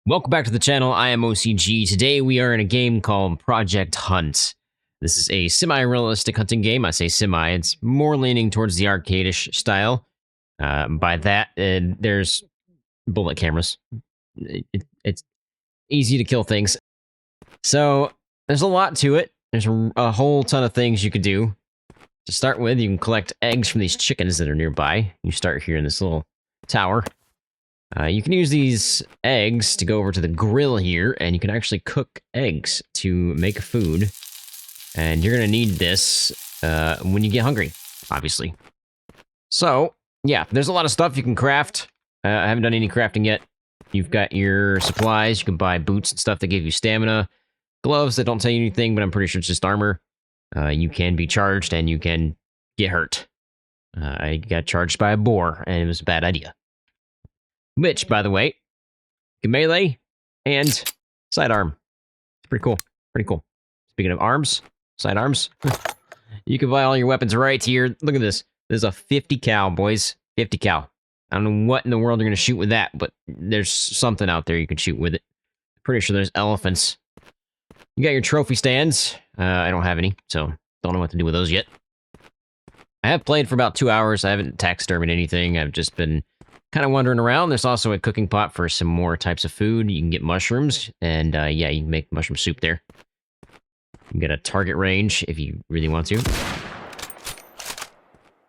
Welcome back to the channel. I am OCG. Today we are in a game called Project Hunt. This is a semi-realistic hunting game. I say semi, it's more leaning towards the arcade-ish style. By that, there's bullet cameras. It's easy to kill things. So, there's a lot to it. There's a whole ton of things you could do. To start with, you can collect eggs from these chickens that are nearby. You start here in this little tower. You can use these eggs to go over to the grill here, and you can actually cook eggs to make food. And you're going to need this when you get hungry, obviously. So, yeah, there's a lot of stuff you can craft. I haven't done any crafting yet. You've got your supplies. You can buy boots and stuff that give you stamina. Gloves that don't tell you anything, but I'm pretty sure it's just armor. You can be charged, and you can get hurt. I got charged by a boar, and it was a bad idea. Which, by the way, can melee and sidearm. It's pretty cool. Pretty cool. Speaking of arms, sidearms, you can buy all your weapons right here. Look at this. This is a 50 cal, boys. 50 cal. I don't know what in the world you're going to shoot with that, but there's something out there you can shoot with it. Pretty sure there's elephants. You got your trophy stands. I don't have any, so don't know what to do with those yet. I have played for about 2 hours. I haven't taxidermied anything. I've just been kind of wandering around. There's also a cooking pot for some more types of food. You can get mushrooms, and yeah, you can make mushroom soup there. You can get a target range if you really want to.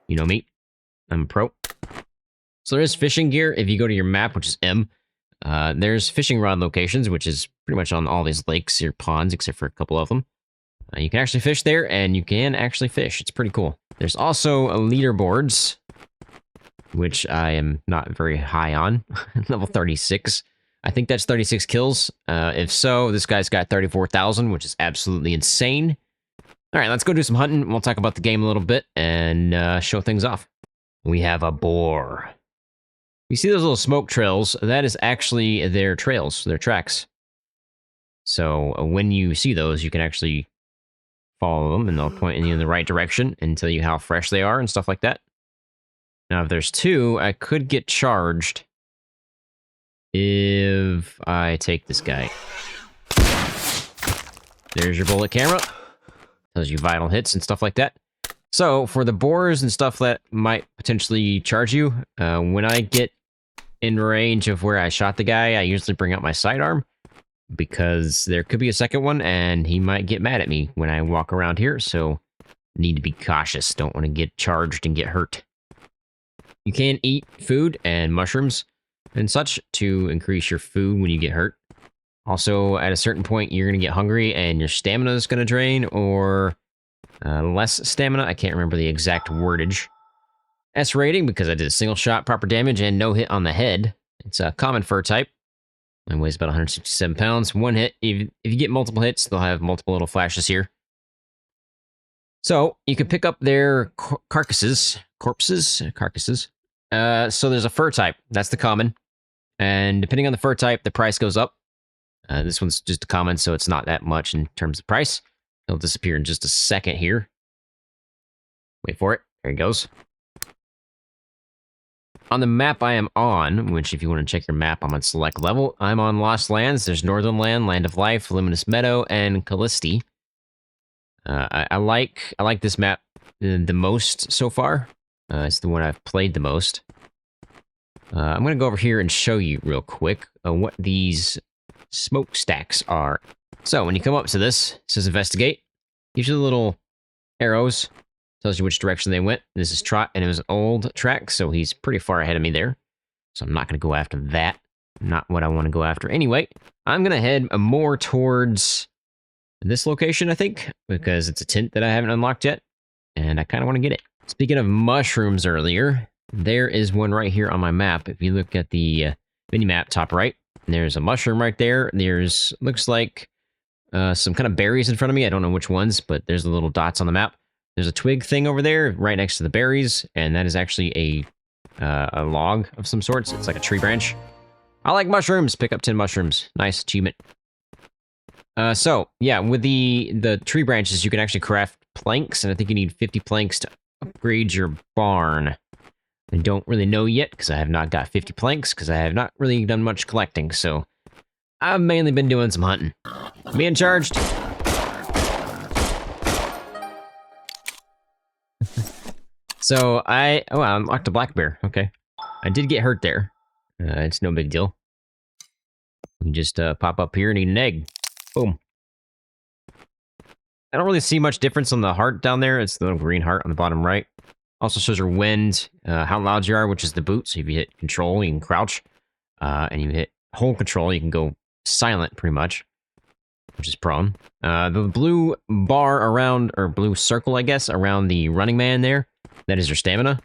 You know me. I'm a pro. So there is fishing gear. If you go to your map, which is M, there's fishing rod locations, which is pretty much on all these lakes or ponds, except for a couple of them. You can actually fish there, and you can actually fish. It's pretty cool. There's also leaderboards, which I am not very high on. Level 36. I think that's 36 kills. If so, this guy's got 34,000, which is absolutely insane. All right, let's go do some hunting. We'll talk about the game a little bit and show things off. We have a boar. You see those little smoke trails? That is actually their trails, their tracks. So when you see those, you can actually follow them, and they'll point you in the right direction and tell you how fresh they are and stuff like that. Now, if there's two, I could get charged if I take this guy. There's your bullet camera. Tells you vital hits and stuff like that. So, for the boars and stuff that might potentially charge you, when I get in range of where I shot the guy, I usually bring out my sidearm, because there could be a second one, and he might get mad at me when I walk around here, so need to be cautious. Don't want to get charged and get hurt. You can eat food and mushrooms and such to increase your food when you get hurt. Also, at a certain point, you're going to get hungry and your stamina is going to drain, or less stamina. I can't remember the exact wordage. S rating, because I did a single shot, proper damage, and no hit on the head. It's a common fur type. It weighs about 167 pounds. One hit. If you get multiple hits, they'll have multiple little flashes here. So, you can pick up their carcasses. Carcasses. So there's a fur type. That's the common. And depending on the fur type, the price goes up. This one's just a common, so it's not that much in terms of price. It'll disappear in just a second here. Wait for it. There it goes. On the map I am on, which if you want to check your map, I'm on select level. I'm on Lost Lands. There's Northern Land, Land of Life, Luminous Meadow, and Callisti. I like this map the most so far. It's the one I've played the most. I'm going to go over here and show you real quick what these smokestacks are. So when you come up to this, it says investigate. Gives you the little arrows. Tells you which direction they went. This is Trot, and it was an old track, so he's pretty far ahead of me there. So I'm not going to go after that. Not what I want to go after. Anyway, I'm going to head more towards this location, I think, because it's a tent that I haven't unlocked yet, and I kind of want to get it. Speaking of mushrooms earlier, there is one right here on my map. If you look at the mini-map top right, there's a mushroom right there. There's, looks like, some kind of berries in front of me. I don't know which ones, but there's the little dots on the map. There's a twig thing over there right next to the berries, and that is actually a log of some sorts. It's like a tree branch. I like mushrooms. Pick up 10 mushrooms. Nice achievement. So, yeah, with the tree branches, you can actually craft planks, and I think you need 50 planks to upgrade your barn. I don't really know yet, because I have not got 50 planks, because I have not really done much collecting, so I've mainly been doing some hunting. Being charged. So I unlocked a black bear. Okay. I did get hurt there. It's no big deal. You can just pop up here and eat an egg. Boom. I don't really see much difference on the heart down there. It's the little green heart on the bottom right. Also shows your wind, how loud you are, which is the boot. So if you hit control, you can crouch. And you hit hold control, you can go silent pretty much, which is prone. The blue bar around, or blue circle, I guess, around the running man there, that is your stamina.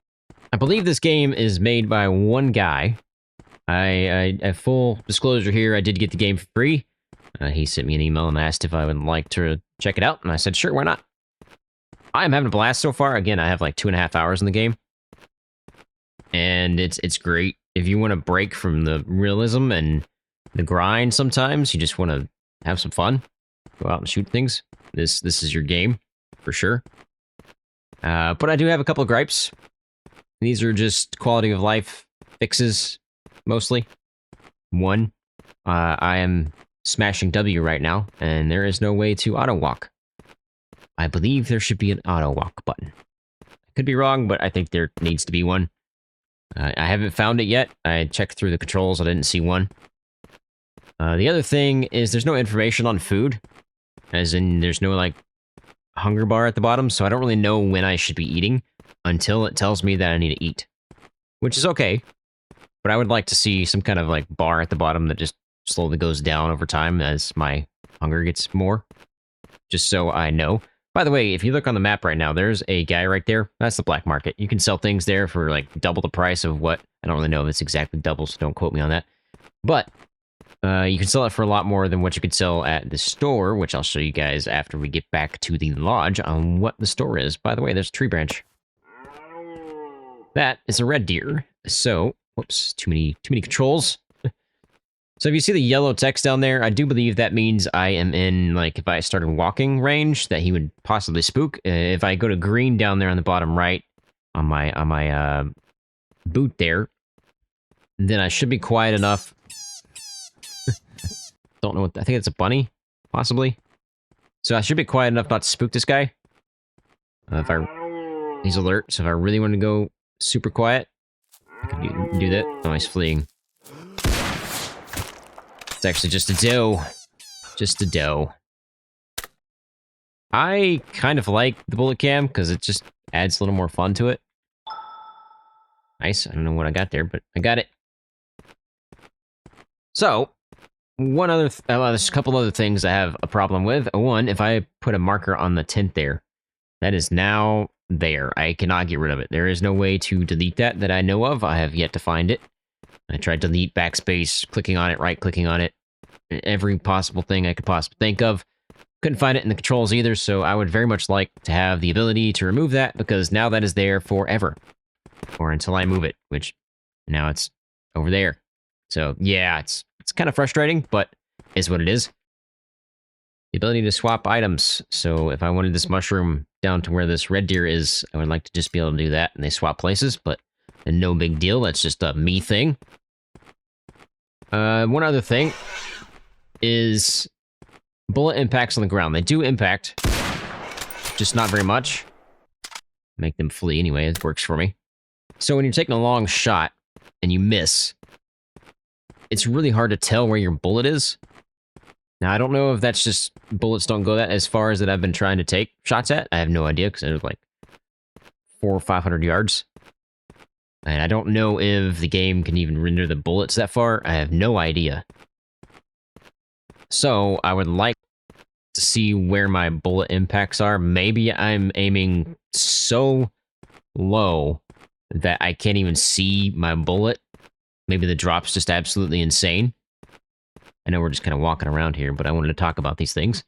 I believe this game is made by one guy. I full disclosure here, I did get the game for free. He sent me an email and asked if I would like to check it out, and I said, sure, why not? I am having a blast so far. Again, I have like 2.5 hours in the game. And it's great. If you want to break from the realism and the grind sometimes, you just want to have some fun, go out and shoot things, this is your game, for sure. But I do have a couple of gripes. These are just quality of life fixes, mostly. One, I am smashing W right now, and there is no way to auto-walk. I believe there should be an auto-walk button. I could be wrong, but I think there needs to be one. I haven't found it yet. I checked through the controls, I didn't see one. The other thing is there's no information on food. As in, there's no, like, hunger bar at the bottom, so I don't really know when I should be eating until it tells me that I need to eat. Which is okay, but I would like to see some kind of, like, bar at the bottom that just slowly goes down over time as my hunger gets more. Just so I know. By the way, if you look on the map right now, there's a guy right there. That's the black market. You can sell things there for like double the price of what. I don't really know if it's exactly double, so don't quote me on that. But you can sell it for a lot more than what you could sell at the store, which I'll show you guys after we get back to the lodge on what the store is. By the way, there's a tree branch. That is a red deer. So, whoops, too many controls. So if you see the yellow text down there, I do believe that means I am in, like, if I started walking range, that he would possibly spook. If I go to green down there on the bottom right, on my boot there, then I should be quiet enough. Don't know what, I think it's a bunny, possibly. So I should be quiet enough not to spook this guy. He's alert, so if I really want to go super quiet, I can do that. Oh, he's fleeing. It's actually just a doe. Just a doe. I kind of like the bullet cam because it just adds a little more fun to it. Nice. I don't know what I got there, but I got it. So, there's a couple other things I have a problem with. One, if I put a marker on the tint there, that is now there. I cannot get rid of it. There is no way to delete that I know of. I have yet to find it. I tried to delete, backspace, clicking on it, right-clicking on it, every possible thing I could possibly think of. Couldn't find it in the controls either, so I would very much like to have the ability to remove that, because now that is there forever. Or until I move it, which now it's over there. So, yeah, it's kind of frustrating, but is what it is. The ability to swap items. So if I wanted this mushroom down to where this red deer is, I would like to just be able to do that, and they swap places, but no big deal. That's just a me thing. One other thing is bullet impacts on the ground. They do impact, just not very much. Make them flee anyway, it works for me. So when you're taking a long shot and you miss, it's really hard to tell where your bullet is. Now, I don't know if that's just bullets don't go that as far as that I've been trying to take shots at. I have no idea, because it was like 400 or 500 yards. And I don't know if the game can even render the bullets that far. I have no idea. So, I would like to see where my bullet impacts are. Maybe I'm aiming so low that I can't even see my bullet. Maybe the drop's just absolutely insane. I know we're just kind of walking around here, but I wanted to talk about these things.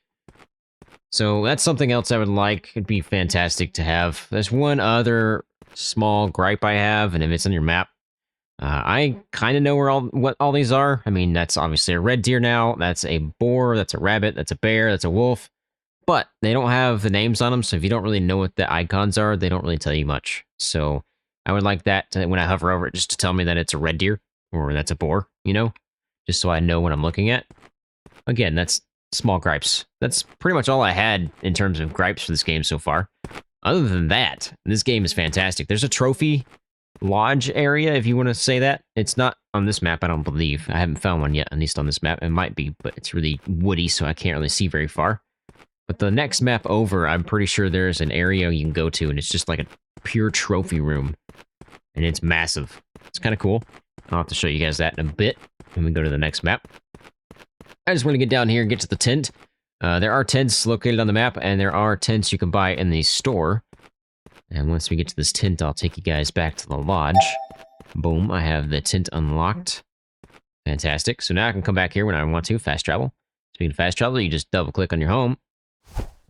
So, that's something else I would like. It'd be fantastic to have. There's one other small gripe I have, and if it's on your map, I kind of know what all these are. I mean, that's obviously a red deer now, that's a boar, that's a rabbit, that's a bear, that's a wolf, but they don't have the names on them, so if you don't really know what the icons are, they don't really tell you much. So I would like that when I hover over it, just to tell me that it's a red deer, or that's a boar, you know? Just so I know what I'm looking at. again, that's small gripes. That's pretty much all I had in terms of gripes for this game so far. Other than that, this game is fantastic. There's a trophy lodge area, if you want to say that. It's not on this map, I don't believe. I haven't found one yet, at least on this map. It might be, but it's really woody, so I can't really see very far. But the next map over, I'm pretty sure there's an area you can go to, and it's just like a pure trophy room. And it's massive. It's kind of cool. I'll have to show you guys that in a bit when we go to the next map. I just want to get down here and get to the tent. There are tents located on the map, and there are tents you can buy in the store. And once we get to this tent, I'll take you guys back to the lodge. Boom, I have the tent unlocked. Fantastic. So now I can come back here when I want to, fast travel. Speaking of fast travel, you just double click on your home.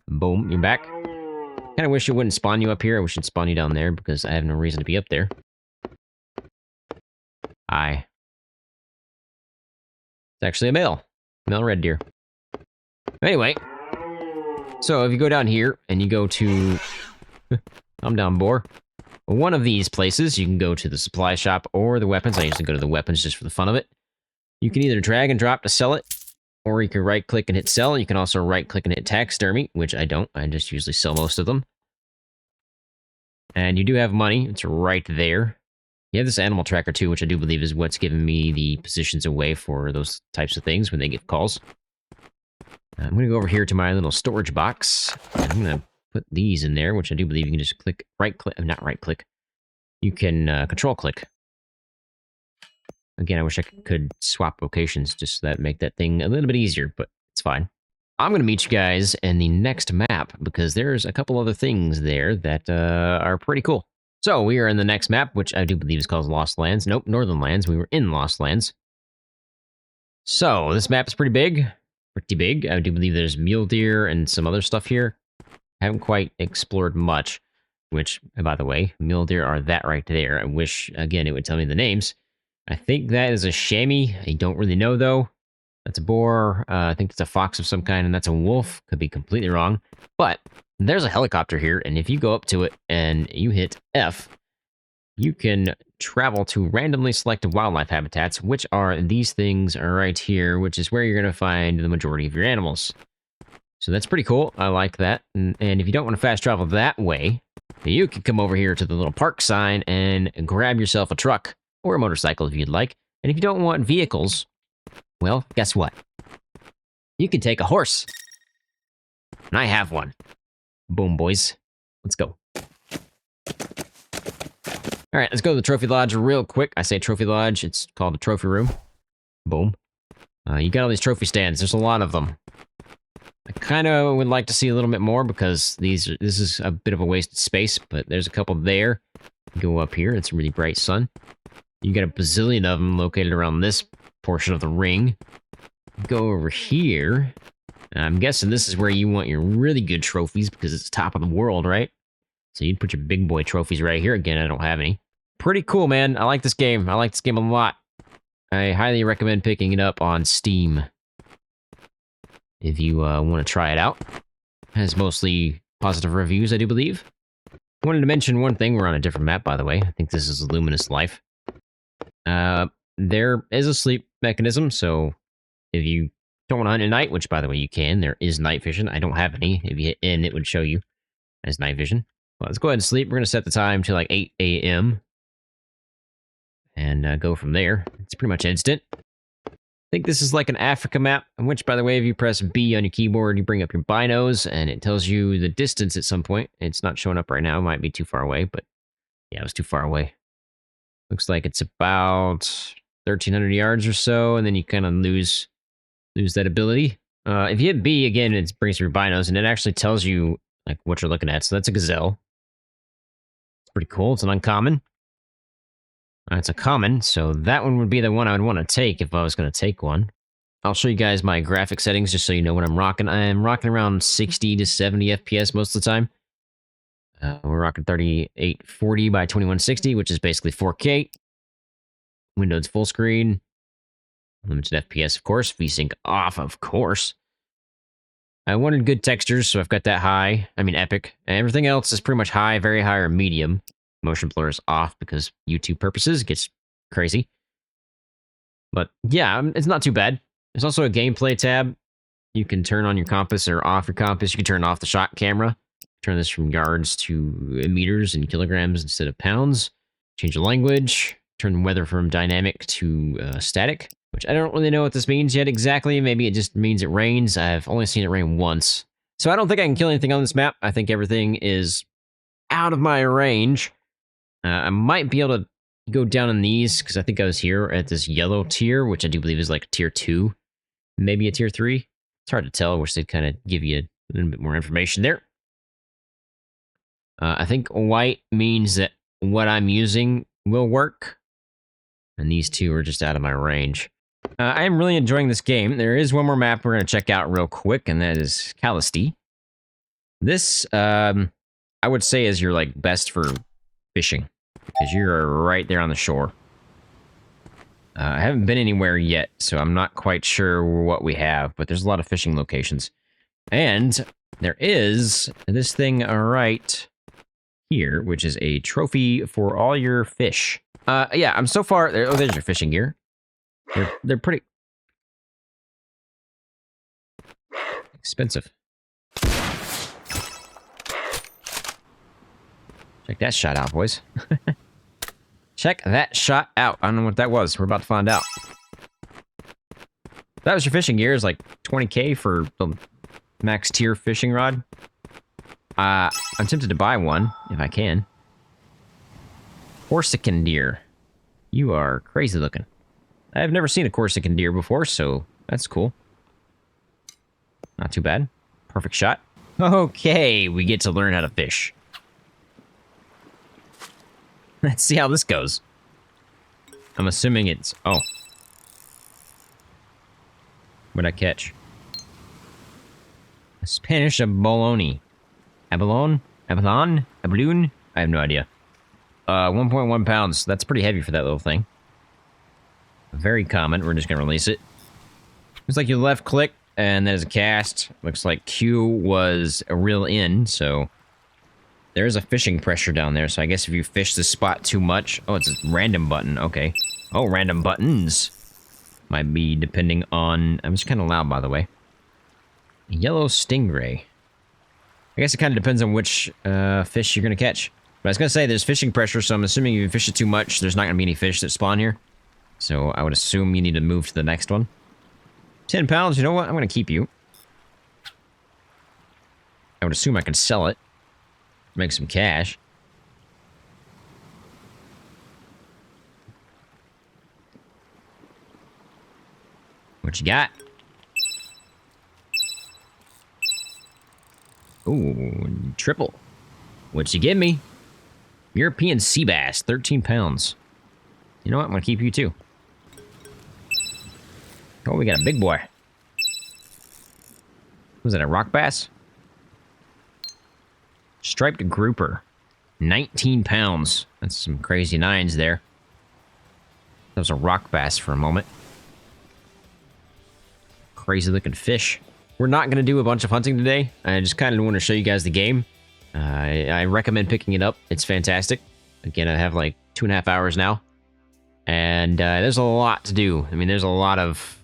Boom, you're back. Kind of wish it wouldn't spawn you up here. I wish it'd spawn you down there because I have no reason to be up there. Hi. It's actually a male red deer. Anyway, so if you go down here and you go to... I'm down, boar. One of these places, you can go to the supply shop or the weapons. I usually go to the weapons just for the fun of it. You can either drag and drop to sell it, or you can right-click and hit sell. You can also right-click and hit taxidermy, which I don't. I just usually sell most of them. And you do have money. It's right there. You have this animal tracker too, which I do believe is what's giving me the positions away for those types of things when they get calls. I'm going to go over here to my little storage box. And I'm going to put these in there, which I do believe you can just click, not right-click. You can control-click. Again, I wish I could swap locations just so that make that thing a little bit easier, but it's fine. I'm going to meet you guys in the next map because there's a couple other things there that are pretty cool. So we are in the next map, which I do believe is called Lost Lands. Nope, Northern Lands. We were in Lost Lands. So this map is pretty big. Pretty big. I do believe there's mule deer and some other stuff here. I haven't quite explored much, which, by the way, mule deer are that right there. I wish, again, it would tell me the names. I think that is a chamois. I don't really know, though. That's a boar. I think it's a fox of some kind, and that's a wolf. Could be completely wrong. But there's a helicopter here, and if you go up to it and you hit F, you can travel to randomly selected wildlife habitats, which are these things right here, which is where you're going to find the majority of your animals. So that's pretty cool. I like that. And if you don't want to fast travel that way, you can come over here to the little park sign and grab yourself a truck or a motorcycle if you'd like. And if you don't want vehicles, well, guess what? You can take a horse. And I have one. Boom, boys. Let's go. All right, let's go to the Trophy Lodge real quick. I say Trophy Lodge. It's called the Trophy Room. Boom. You got all these trophy stands. There's a lot of them. I kind of would like to see a little bit more because this is a bit of a wasted space, but there's a couple there. Go up here. It's a really bright sun. You got a bazillion of them located around this portion of the ring. Go over here. I'm guessing this is where you want your really good trophies because it's top of the world, right? So you'd put your big boy trophies right here. Again, I don't have any. Pretty cool, man. I like this game. I like this game a lot. I highly recommend picking it up on Steam if you want to try it out. It has mostly positive reviews, I do believe. I wanted to mention one thing. We're on a different map, by the way. I think this is Luminous Life. There is a sleep mechanism, so if you don't want to hunt at night, which, by the way, you can, there is night vision. I don't have any. If you hit N, it would show you as night vision. Well, let's go ahead and sleep. We're going to set the time to like 8 a.m. and go from there. It's pretty much instant. I think this is like an Africa map, which, by the way, if you press B on your keyboard, you bring up your binos, and it tells you the distance at some point. It's not showing up right now. It might be too far away, but yeah, it was too far away. Looks like it's about 1,300 yards or so, and then you kind of lose that ability. If you hit B, again, it brings your binos, and it actually tells you like what you're looking at. So that's a gazelle. It's pretty cool. It's an uncommon. It's a common, so that one would be the one I would want to take if I was going to take one. I'll show you guys my graphic settings just so you know what I'm rocking. I'm rocking around 60 to 70 FPS most of the time. We're rocking 3840 by 2160, which is basically 4K. Windows full screen. Limited FPS, of course. VSync off, of course. I wanted good textures, so I've got that high. I mean, epic. And everything else is pretty much high, very high, or medium. Motion blur is off because YouTube purposes. It gets crazy. But yeah, it's not too bad. There's also a gameplay tab. You can turn on your compass or off your compass. You can turn off the shot camera. Turn this from yards to meters and kilograms instead of pounds. Change the language. Turn the weather from dynamic to static, which I don't really know what this means yet exactly. Maybe it just means it rains. I've only seen it rain once. So I don't think I can kill anything on this map. I think everything is out of my range. I might be able to go down in these, because I think I was here at this yellow tier, which I do believe is like tier 2. Maybe a tier 3. It's hard to tell. I wish they'd kind of give you a little bit more information there. I think white means that what I'm using will work. And these two are just out of my range. I am really enjoying this game. There is one more map we're going to check out real quick, and that is Calisty. This, I would say, is your like best for fishing, because you're right there on the shore. I haven't been anywhere yet, so I'm not quite sure what we have, but there's a lot of fishing locations. And there is this thing right here, which is a trophy for all your fish. Yeah, I'm so far there. Oh, there's your fishing gear. They're pretty expensive. Check that shot out, boys. Check that shot out. I don't know what that was. We're about to find out. That was your fishing gear. It's like 20K for the max tier fishing rod. I'm tempted to buy one, if I can. Corsican deer. You are crazy looking. I've never seen a Corsican deer before, so that's cool. Not too bad. Perfect shot. Okay, we get to learn how to fish. Let's see how this goes. I'm assuming it's... Oh. What'd I catch? A Spanish abalone. Abalone? Abalone? Abaloon? I have no idea. 1.1 pounds. That's pretty heavy for that little thing. Very common. We're just gonna release it. Looks like you left click, and that is a cast. Looks like Q was a reel in, so... There is a fishing pressure down there, so I guess if you fish the spot too much... Oh, it's a random button. Okay. Oh, random buttons. Might be depending on... I'm just kind of loud, by the way. Yellow stingray. I guess it kind of depends on which fish you're going to catch. But I was going to say, there's fishing pressure, so I'm assuming if you fish it too much, there's not going to be any fish that spawn here. So I would assume you need to move to the next one. 10 pounds, you know what? I'm going to keep you. I would assume I can sell it. Make some cash. What you got? Ooh, triple. What'd you give me? European sea bass, 13 pounds. You know what? I'm gonna keep you too. Oh, we got a big boy. Was that a rock bass? Striped grouper. 19 pounds. That's some crazy nines there. That was a rock bass for a moment. Crazy looking fish. We're not going to do a bunch of hunting today. I just kind of want to show you guys the game. I recommend picking it up. It's fantastic. Again, I have like 2.5 hours now. And there's a lot to do. I mean, there's a lot of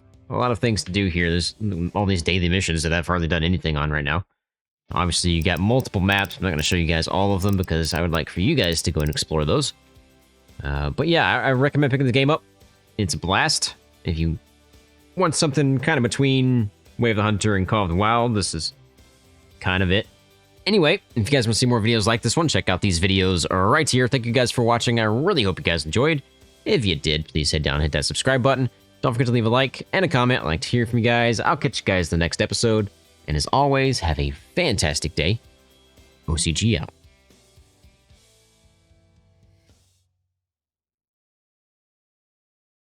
things to do here. There's all these daily missions that I've hardly done anything on right now. Obviously, you got multiple maps. I'm not going to show you guys all of them because I would like for you guys to go and explore those. But yeah, I recommend picking the game up. It's a blast. If you want something kind of between Way of the Hunter and Call of the Wild, this is kind of it. Anyway, if you guys want to see more videos like this one, check out these videos right here. Thank you guys for watching. I really hope you guys enjoyed. If you did, please head down and hit that subscribe button. Don't forget to leave a like and a comment. I'd like to hear from you guys. I'll catch you guys in the next episode. And as always, have a fantastic day. OCG out.